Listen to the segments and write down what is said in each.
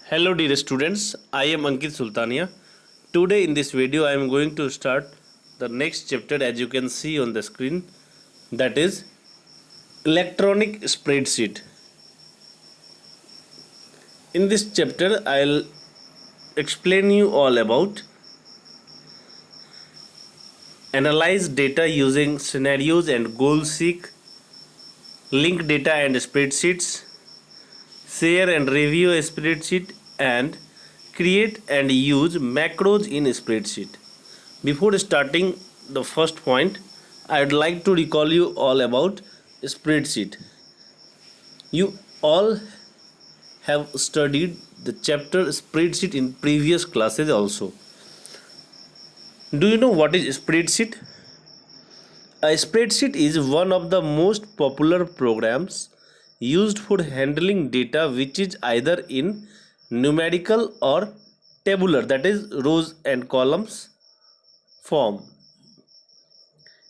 Hello dear students, I am Ankit Sultania. Today in this video I am going to start the next chapter as you can see on the screen, that is electronic spreadsheet. In this chapter I'll explain you all about analyze data using scenarios and goal seek, link data and spreadsheets, share and review a spreadsheet, and create and use macros in a spreadsheet. Before starting the first point, I would like to recall you all about spreadsheet. You all have studied the chapter spreadsheet in previous classes also. Do you know what is spreadsheet? A spreadsheet is one of the most popular programs used for handling data which is either in numerical or tabular, that is rows and columns form.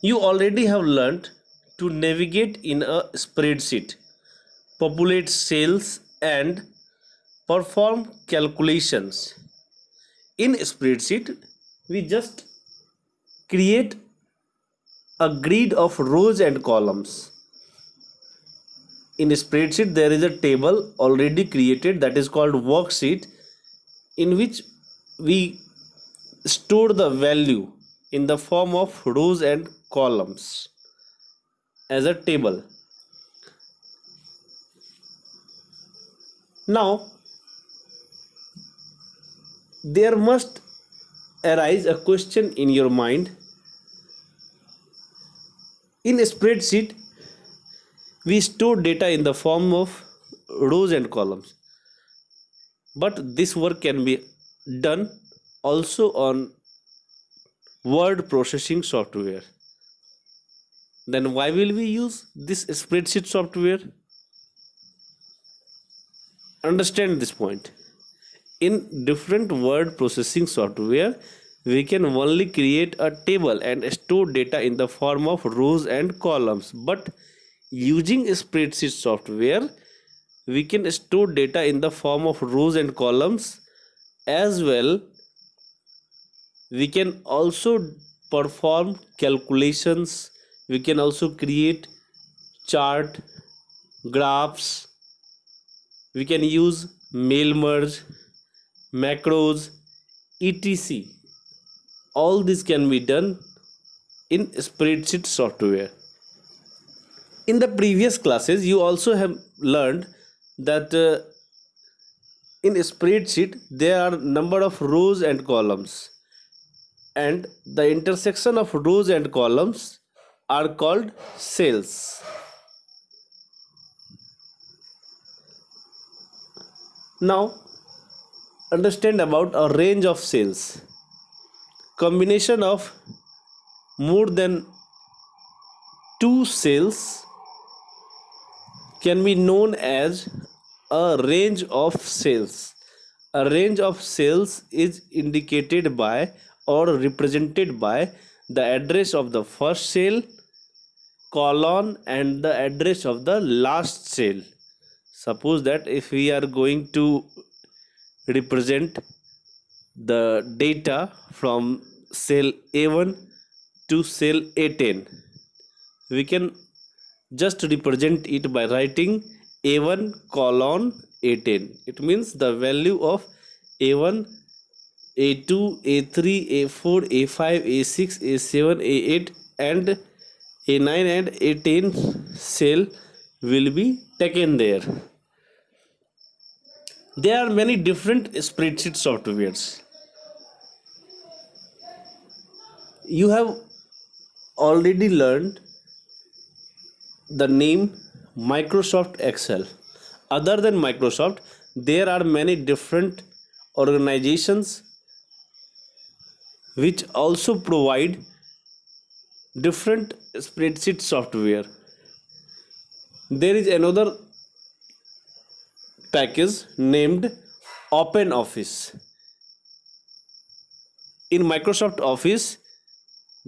You already have learned to navigate in a spreadsheet, populate cells, and perform calculations. In spreadsheet, we just create a grid of rows and columns. In spreadsheet, there is a table already created that is called worksheet, in which we store the value in the form of rows and columns as a table. Now, there must arise a question in your mind. In a spreadsheet, we store data in the form of rows and columns, but this work can be done also on word processing software. Then why will we use this spreadsheet software? Understand this point. In different word processing software, we can only create a table and store data in the form of rows and columns, but using spreadsheet software, we can store data in the form of rows and columns as well. We can also perform calculations, we can also create chart, graphs, we can use mail merge, macros, etc. All this can be done in spreadsheet software. In the previous classes, you also have learned that in a spreadsheet there are number of rows and columns, and the intersection of rows and columns are called cells. Now understand about a range of cells. Combination of more than two cells can be known as a range of cells. A range of cells is indicated by or represented by the address of the first cell, colon, and the address of the last cell. Suppose that if we are going to represent the data from cell A1 to cell A10, we can just represent it by writing A1 colon A10. It means the value of A1, A2, A3, A4, A5, A6, A7, A8 and A9 and A10 cell will be taken there. There are many different spreadsheet softwares. You have already learned the name Microsoft Excel. Other than Microsoft, there are many different organizations which also provide different spreadsheet software. There is another package named OpenOffice. In Microsoft Office,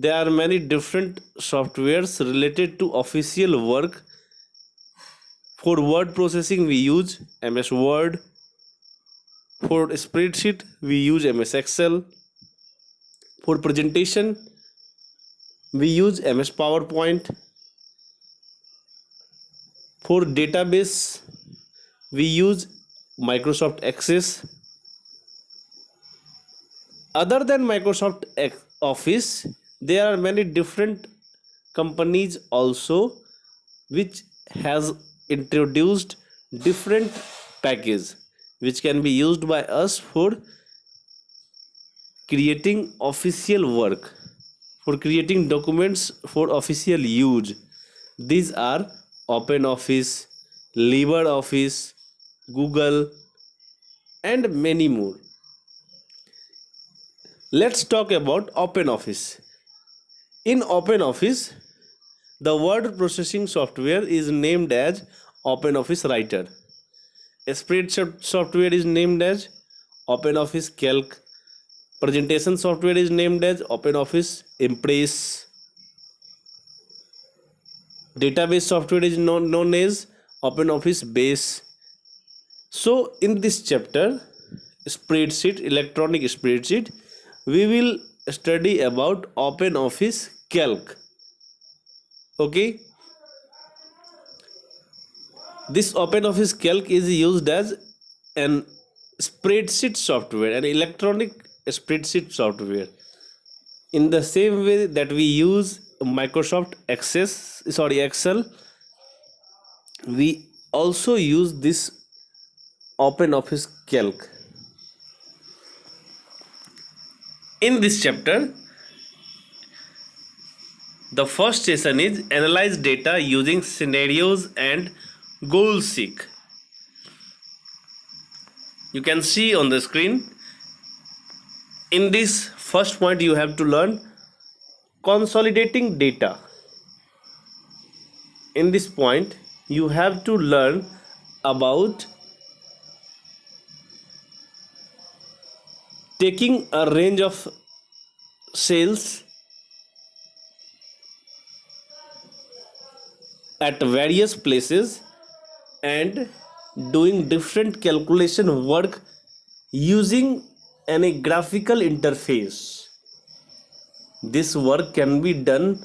there are many different softwares related to official work. For word processing, we use MS Word, For spreadsheet, we use MS Excel. For presentation, we use MS PowerPoint. For database, we use Microsoft Access. Other than Microsoft Office, there are many different companies also which has introduced different package which can be used by us for creating official work, for creating documents for official use. These are OpenOffice, LibreOffice, Google, and many more. Let's talk about OpenOffice. In OpenOffice, the word processing software is named as OpenOffice Writer. Spreadsheet software is named as OpenOffice Calc. Presentation software is named as OpenOffice Impress. Database software is known as OpenOffice Base. So in this chapter, spreadsheet, electronic spreadsheet, we will study about OpenOffice Calc. Okay, this OpenOffice Calc is used as an spreadsheet software, an electronic spreadsheet software. In the same way that we use Microsoft Excel, we also use this OpenOffice Calc. In this chapter, the first session is analyze data using scenarios and goal seek. You can see on the screen. In this first point, you have to learn consolidating data. In this point, you have to learn about taking a range of sales at various places and doing different calculation work using any graphical interface. This work can be done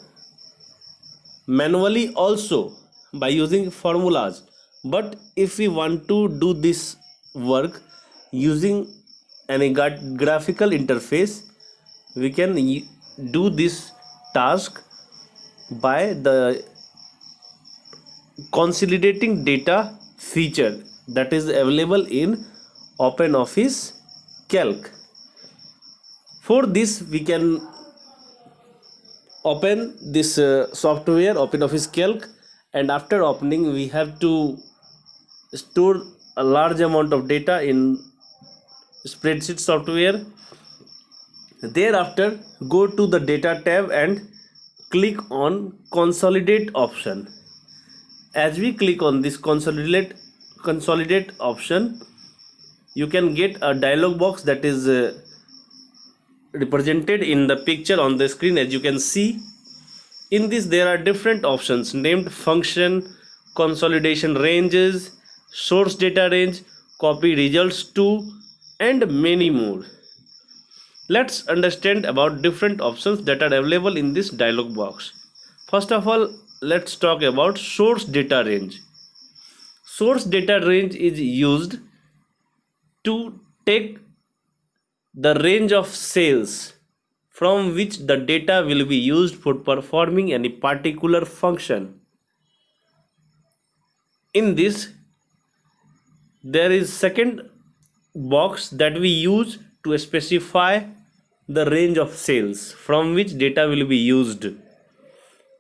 manually also by using formulas, but if we want to do this work using any graphical interface, we can do this task by the consolidating data feature that is available in OpenOffice Calc. For this, we can open this software OpenOffice Calc, and after opening, we have to store a large amount of data in spreadsheet software. Thereafter, go to the data tab and click on consolidate option. As we click on this consolidate option, you can get a dialog box that is represented in the picture on the screen. As you can see, in this there are different options named function, consolidation ranges, source data range, copy results to, and many more. Let's understand about different options that are available in this dialog box. First of all, let's talk about source data range. Source data range is used to take the range of cells from which the data will be used for performing any particular function. In this, there is second box that we use to specify the range of cells from which data will be used.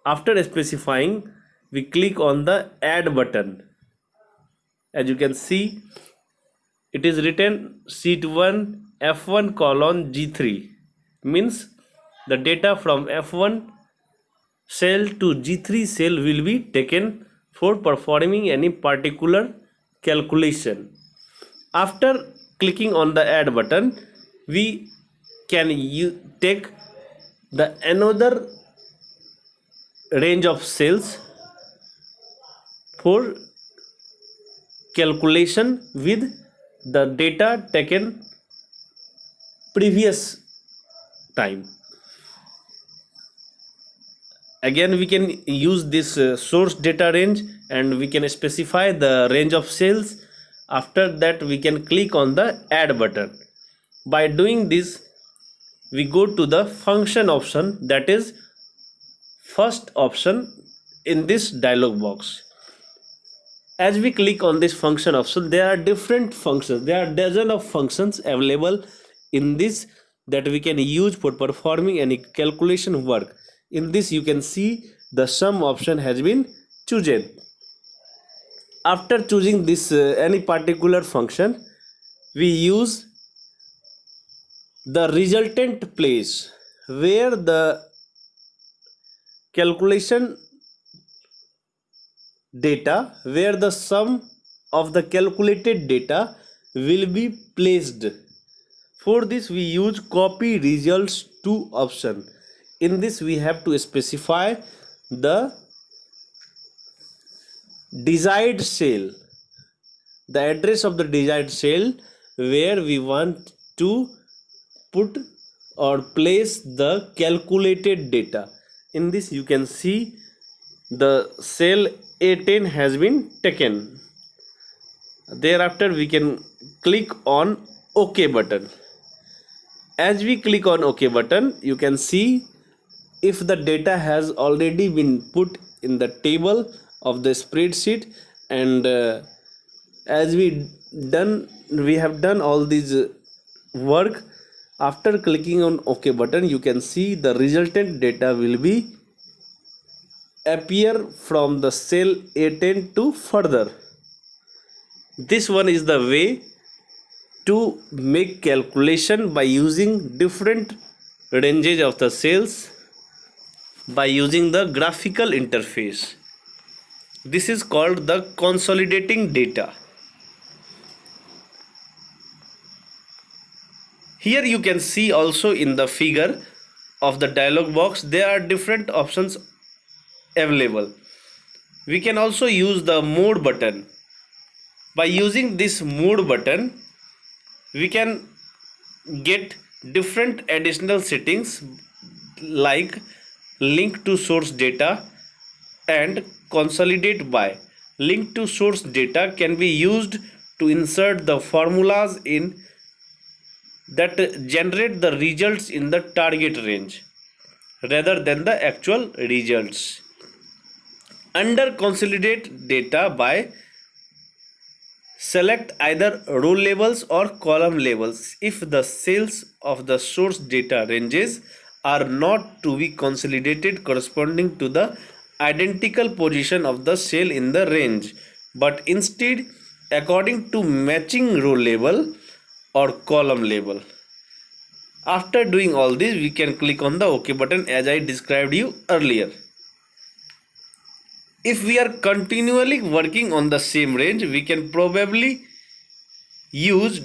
After specifying, we click on the add button. As you can see, it is written sheet 1 F1 colon G3, means the data from F1 cell to G3 cell will be taken for performing any particular calculation. After clicking on the add button, we can take the another range of cells for calculation with the data taken previous time. Again, we can use this source data range, and we can specify the range of cells. After that, we can click on the add button. By doing this, we go to the function option, that is first option in this dialog box. As we click on this function option, there are different functions, there are dozen of functions available in this that we can use for performing any calculation work. In this, you can see the sum option has been chosen. After choosing this any particular function, we use the resultant place where the calculation data, where the sum of the calculated data will be placed. For this, we use copy results to option. In this, we have to specify the desired cell, the address of the desired cell where we want to put or place the calculated data. In this, you can see the cell A10 has been taken. Thereafter, we can click on OK button. As we click on OK button, you can see if the data has already been put in the table of the spreadsheet, and as we have done all these work. After clicking on OK button, you can see the resultant data will be appear from the cell A10 to further. This one is the way to make calculation by using different ranges of the cells by using the graphical interface. This is called the consolidating data. Here you can see also in the figure of the dialog box, there are different options available. We can also use the mode button. By using this mode button, we can get different additional settings like link to source data and consolidate by. Link to source data can be used to insert the formulas in that generate the results in the target range rather than the actual results. Under consolidate data by, select either row labels or column labels if the cells of the source data ranges are not to be consolidated corresponding to the identical position of the cell in the range, but instead according to matching row label or column label. After doing all this, we can click on the OK button as I described you earlier. If we are continually working on the same range, we can probably use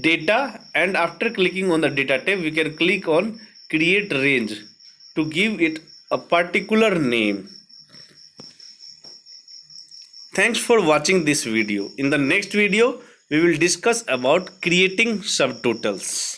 data, and after clicking on the data tab, we can click on create range to give it a particular name. Thanks for watching this video. In the next video, we will discuss about creating subtotals.